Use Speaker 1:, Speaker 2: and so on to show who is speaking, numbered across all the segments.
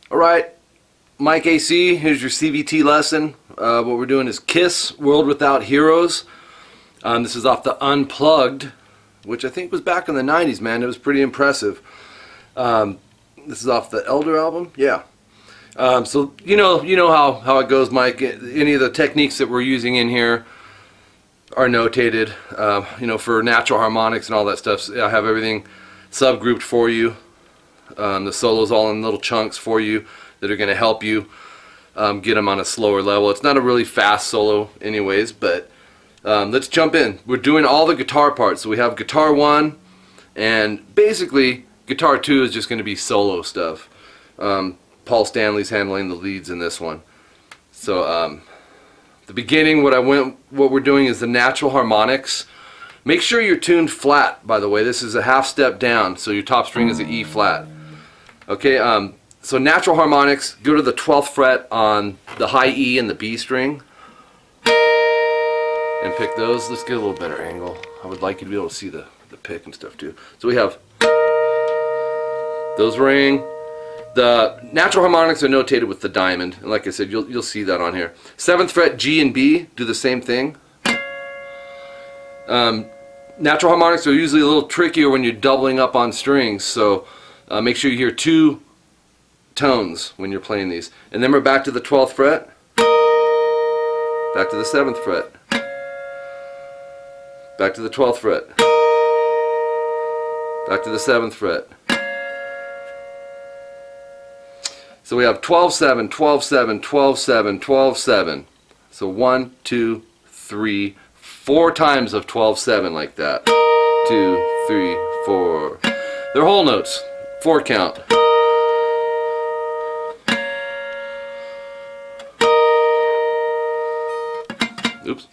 Speaker 1: Alright, 𝐂𝐿, here's your CVT lesson. What we're doing is KISS, World Without Heroes. This is off the Unplugged, which I think was back in the 90s, man. It was pretty impressive. This is off the Elder album, yeah. So you know how it goes, Mike. Any of the techniques that we're using in here are notated. For natural harmonics and all that stuff. So I have everything subgrouped for you. The solos all in little chunks for you that are going to help you get them on a slower level. It's not a really fast solo anyways, but let's jump in. We're doing all the guitar parts. So we have guitar 1, and basically guitar 2 is just going to be solo stuff. Paul Stanley's handling the leads in this one. So the beginning, what we're doing is the natural harmonics. Make sure you're tuned flat, by the way. This is a half step down, so your top string is an E flat. Okay, so natural harmonics, go to the 12th fret on the high E and the B string, and pick those. Let's get a little better angle. I would like you to be able to see the pick and stuff too. So we have those ring. The natural harmonics are notated with the diamond, and like I said, you'll see that on here. 7th fret G and B do the same thing. Natural harmonics are usually a little trickier when you're doubling up on strings, so make sure you hear 2 tones when you're playing these. And then we're back to the 12th fret, back to the 7th fret, back to the 12th fret, back to the 7th fret. So we have 12-7, 12-7, 12-7, 12-7. So 1, 2, 3, 4 times of 12-7 like that. 2, 3, 4. They're whole notes. 4 count. Oops.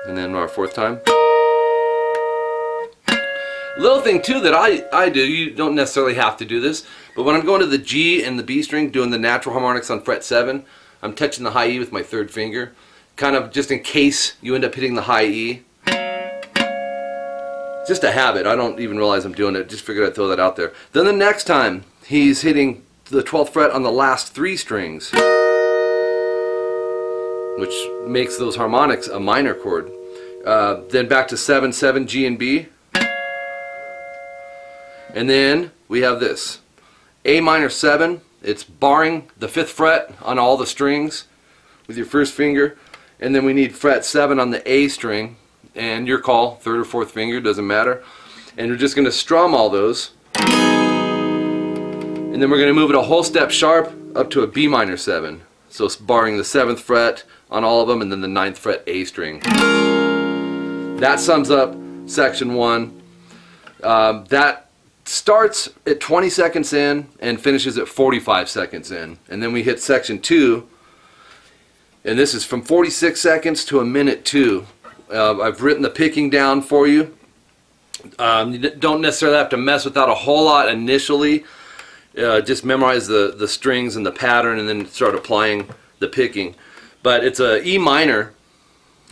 Speaker 1: And then our 4th time. Little thing too that I do, you don't necessarily have to do this, but when I'm going to the G and the B string, doing the natural harmonics on fret 7, I'm touching the high E with my 3rd finger, kind of just in case you end up hitting the high E. Just a habit. I don't even realize I'm doing it. Just figured I'd throw that out there. Then the next time, he's hitting the 12th fret on the last 3 strings, which makes those harmonics a minor chord. Then back to 7-7 G and B. And then we have this A minor 7. It's barring the 5th fret on all the strings with your 1st finger, and then we need fret 7 on the A string, and your call, 3rd or 4th finger, doesn't matter. And we're just going to strum all those, and then we're going to move it a whole step sharp up to a B minor 7. So it's barring the 7th fret on all of them, and then the 9th fret A string. That sums up section 1. That starts at 20 seconds in and finishes at 45 seconds in. And then we hit section 2, and this is from 46 seconds to 1:02. I've written the picking down for you. You don't necessarily have to mess with that a whole lot initially. Just memorize the strings and the pattern, and then start applying the picking. But it's a E minor,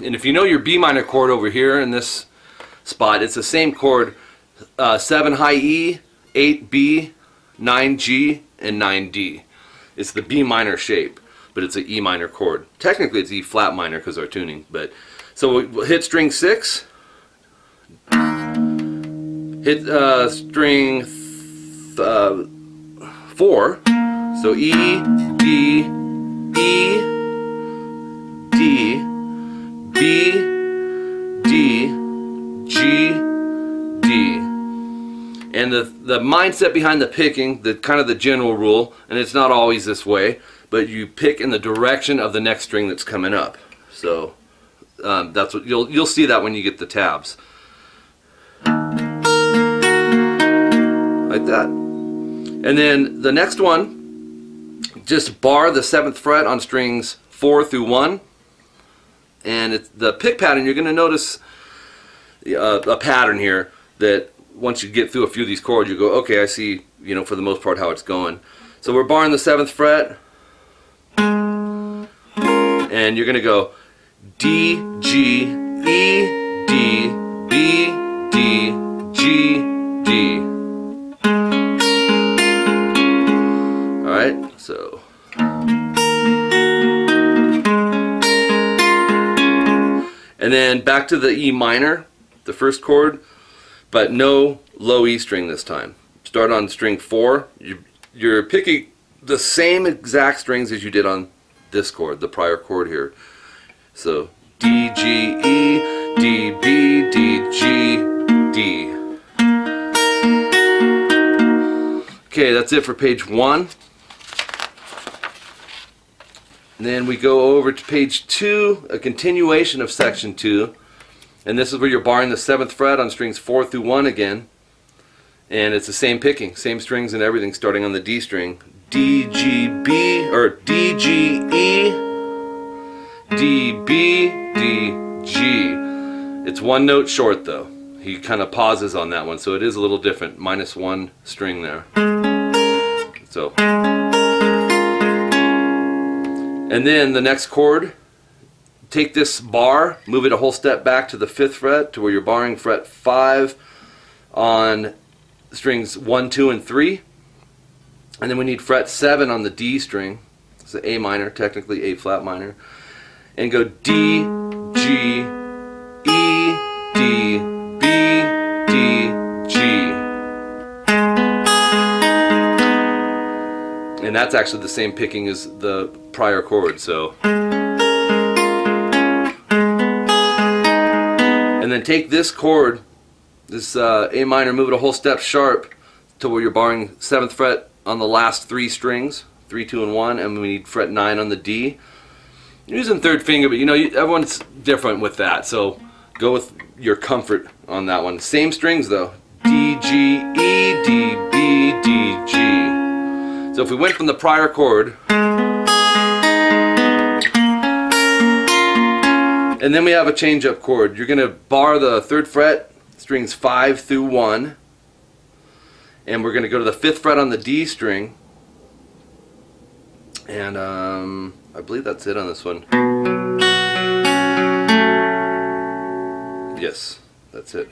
Speaker 1: and if you know your B minor chord over here in this spot, it's the same chord. 7 high E, 8 B, 9 G, and 9 D. It's the B minor shape, but it's an E minor chord. Technically it's E flat minor because our tuning. But so we'll hit string 6, hit string 4, so E, D, E, D, B, D, G, D. And the mindset behind the picking, the kind of the general rule, and it's not always this way, but you pick in the direction of the next string that's coming up. So that's what you'll see that when you get the tabs, like that. And then the next one, just bar the 7th fret on strings 4 through 1, and it's the pick pattern. You're going to notice a pattern here that once you get through a few of these chords, you go, okay, I see, for the most part how it's going. So we're barring the 7th fret, and you're going to go D, G, E, D, B, D, G, D. Alright, so and then back to the E minor, the first chord, but no low E string this time. Start on string 4. You're picking the same exact strings as you did on this chord, the prior chord here. So D, G, E, D, B, D, G, D. Okay, that's it for page 1. And then we go over to page 2, a continuation of section 2. And this is where you're barring the 7th fret on strings 4 through 1 again. And it's the same picking, same strings and everything, starting on the D string. D, G, B, or D, G, E, D, B, D, G. It's one note short though. He kind of pauses on that one, so it is a little different. -1 string there. So. And then the next chord, take this bar, move it a whole step back to the 5th fret to where you're barring fret 5 on strings 1, 2, and 3. And then we need fret 7 on the D string. It's the A minor, technically A flat minor. And go D, G, E, D, B, D, G. And that's actually the same picking as the prior chord, so. And then take this chord, this A minor, move it a whole step sharp to where you're barring 7th fret on the last 3 strings, 3, 2, and 1, and we need fret 9 on the D. You're using 3rd finger, but you know, everyone's different with that, so go with your comfort on that one. Same strings though, D, G, E, D, B, D, G. So if we went from the prior chord, and then we have a change-up chord. You're going to bar the 3rd fret, strings 5 through 1, and we're going to go to the 5th fret on the D string, and I believe that's it on this one. Yes, that's it.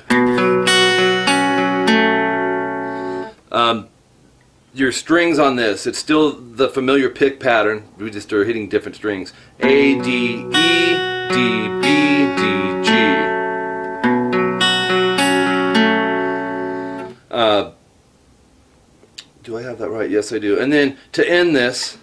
Speaker 1: Your strings on this, it's still the familiar pick pattern. We just are hitting different strings. A, D, E, D, B, D, G. Do I have that right? Yes, I do. And then to end this,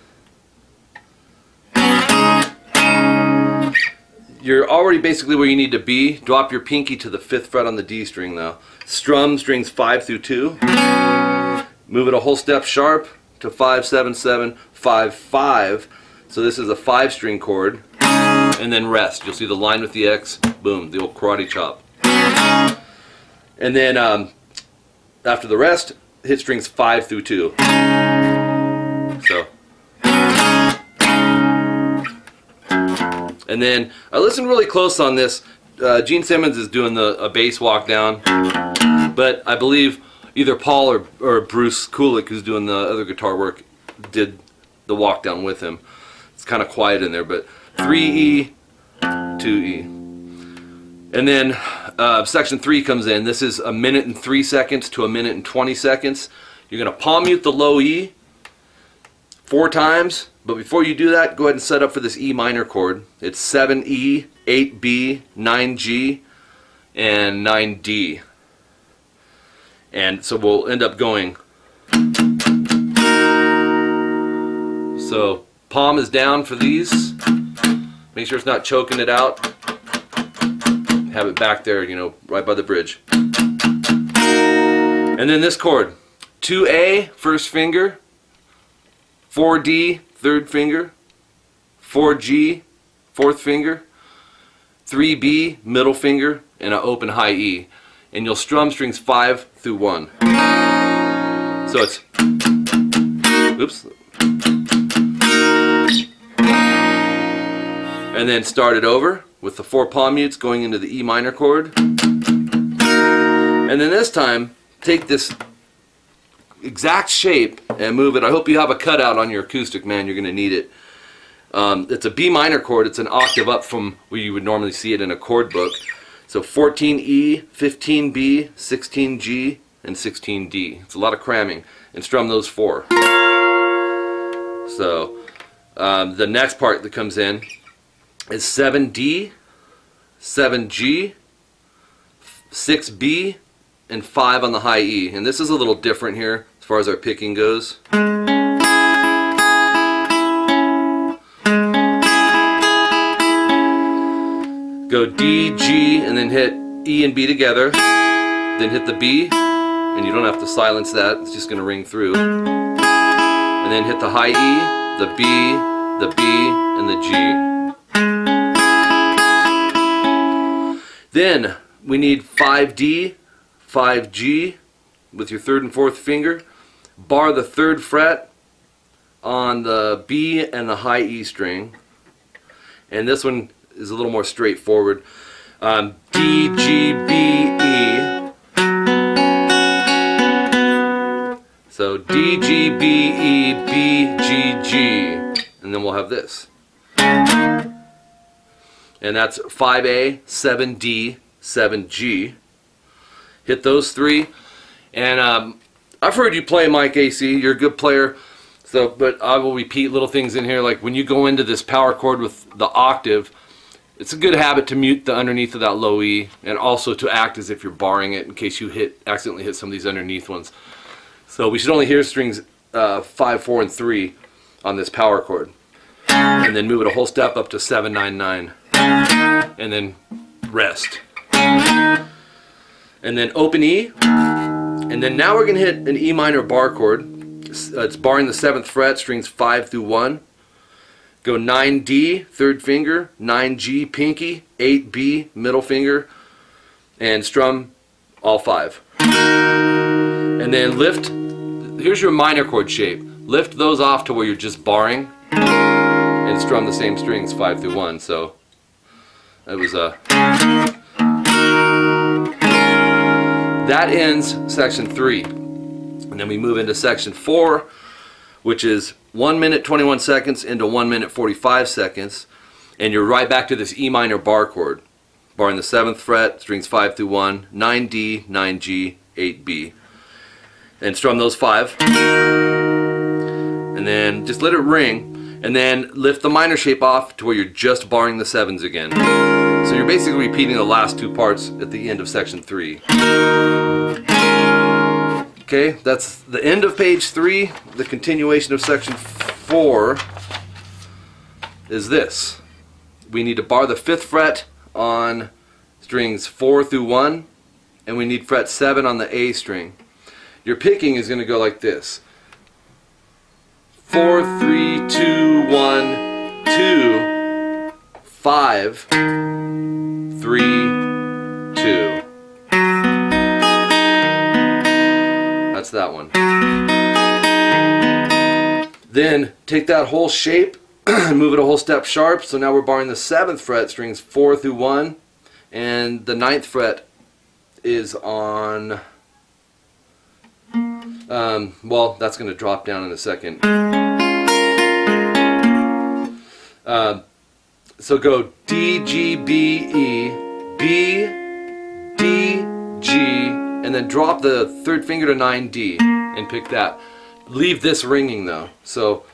Speaker 1: you're already basically where you need to be. Drop your pinky to the 5th fret on the D string though. Strum strings 5 through 2. Move it a whole step sharp to 5, 7, 7, 5, 5. So this is a 5-string chord. And then rest. You'll see the line with the X. Boom, the old karate chop. And then after the rest, hit strings 5 through 2. So. And then I listened really close on this. Gene Simmons is doing a bass walk down, but I believe either Paul or Bruce 𝐂𝐒𝐒, who's doing the other guitar work, did the walk down with him. It's kind of quiet in there, but 3E, 2E. And then section 3 comes in. This is 1 minute and 3 seconds to 1 minute and 20 seconds. You're going to palm mute the low E 4 times, but before you do that, go ahead and set up for this E minor chord. It's 7E, 8B, 9G, and 9D. And so we'll end up going. So palm is down for these. Make sure it's not choking it out. Have it back there, you know, right by the bridge. And then this chord, 2A, 1st finger, 4D, 3rd finger, 4G, 4th finger, 3B, middle finger, and an open high E. And you'll strum strings 5 through 1. So it's, oops. And then start it over with the 4 palm mutes going into the E minor chord. And then this time, take this exact shape and move it. I hope you have a cutout on your acoustic, man. You're going to need it. It's a B minor chord. It's an octave up from where you would normally see it in a chord book. So 14E, 15B, 16G, and 16D. It's a lot of cramming. And strum those 4. So the next part that comes in is 7D, 7G, 6B, and 5 on the high E. And this is a little different here as far as our picking goes. Go D, G, and then hit E and B together. Then hit the B, and you don't have to silence that, it's just going to ring through. And then hit the high E, the B, and the G. Then we need 5D, 5G with your 3rd and 4th finger. Bar the 3rd fret on the B and the high E string. And this one is a little more straightforward. D, G, B, E. So D, G, B, E, B, G, G. And then we'll have this. And that's 5A, 7D, 7G. Hit those 3. And I've heard you play, Mike AC. You're a good player. So, but I will repeat little things in here, like when you go into this power chord with the octave, it's a good habit to mute the underneath of that low E, and also to act as if you're barring it in case you accidentally hit some of these underneath ones. So we should only hear strings 5, 4, and 3 on this power chord. And then move it a whole step up to 7, 9, 9. And then rest. And then open E. And then now we're going to hit an E minor bar chord. It's barring the 7th fret, strings 5 through 1. Go 9D, 3rd finger, 9G, pinky, 8B, middle finger, and strum all 5. And then lift, here's your minor chord shape. Lift those off to where you're just barring, and strum the same strings 5 through 1. So that was that ends section 3. And then we move into section 4, which is 1 minute 21 seconds into 1 minute 45 seconds, and you're right back to this E minor bar chord, barring the 7th fret, strings 5 through 1, 9D, 9G, 8B, and strum those 5, and then just let it ring, and then lift the minor shape off to where you're just barring the 7s again. So you're basically repeating the last 2 parts at the end of section 3. Okay, that's the end of page 3. The continuation of section 4 is this. We need to bar the 5th fret on strings 4 through 1, and we need fret 7 on the A string. Your picking is going to go like this. 4, 3, 2, 1, 2, 5, 3, 2. That's that one. Then take that whole shape and move it a whole step sharp. So now we're barring the 7th fret, strings 4 through 1, and the 9th fret is on, well, that's going to drop down in a second. So go D, G, B, E, B, D, G, and then drop the 3rd finger to 9D and pick that. Leave this ringing though. So,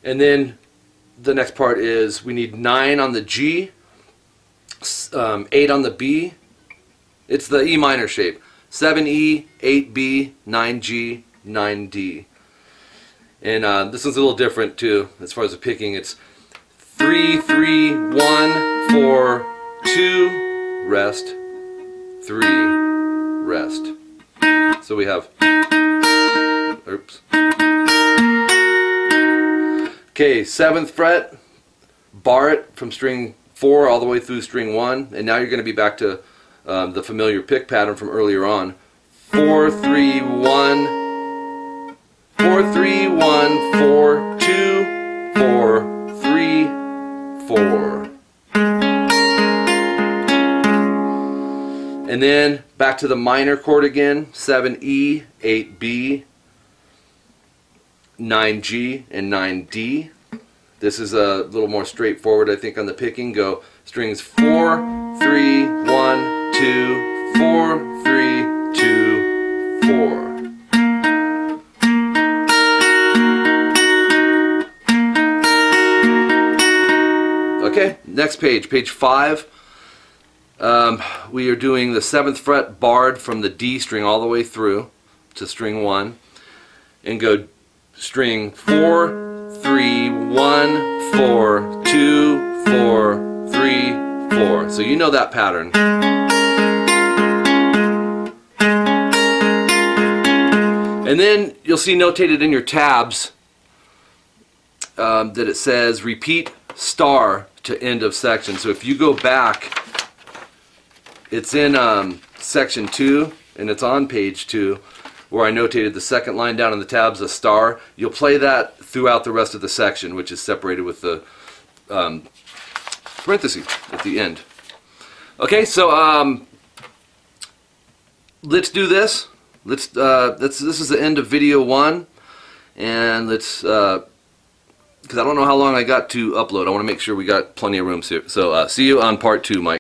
Speaker 1: and then the next part is we need 9 on the G, 8 on the B. It's the E minor shape. 7E, 8B, 9G, 9D. And this one's a little different too as far as the picking. It's 3, 3, 1, 4, 2, rest, 3, rest. So we have, oops. Okay, 7th fret, bar it from string 4 all the way through string 1, and now you're going to be back to the familiar pick pattern from earlier on. 4, 3, 1, 4, 3, 1, 4, 2, 4, 3, 4. And then back to the minor chord again, 7E, 8B, 9G, and 9D. This is a little more straightforward, I think, on the picking. Go strings 4, 3, 1, 2, 4, 3, 2, 4. next page, page 5. We are doing the 7th fret barred from the D string all the way through to string 1, and go string 4, 3, 1, 4, 2, 4, 3, 4. So you know that pattern. And then you'll see notated in your tabs that it says repeat star to end of section. So if you go back, it's in section 2, and it's on page 2, where I notated the second line down in the tabs a star. You'll play that throughout the rest of the section, which is separated with the parenthesis at the end. Okay, so let's do this. This is the end of video 1, and let's because I don't know how long I got to upload. I want to make sure we got plenty of room here. So see you on part 2, Mike.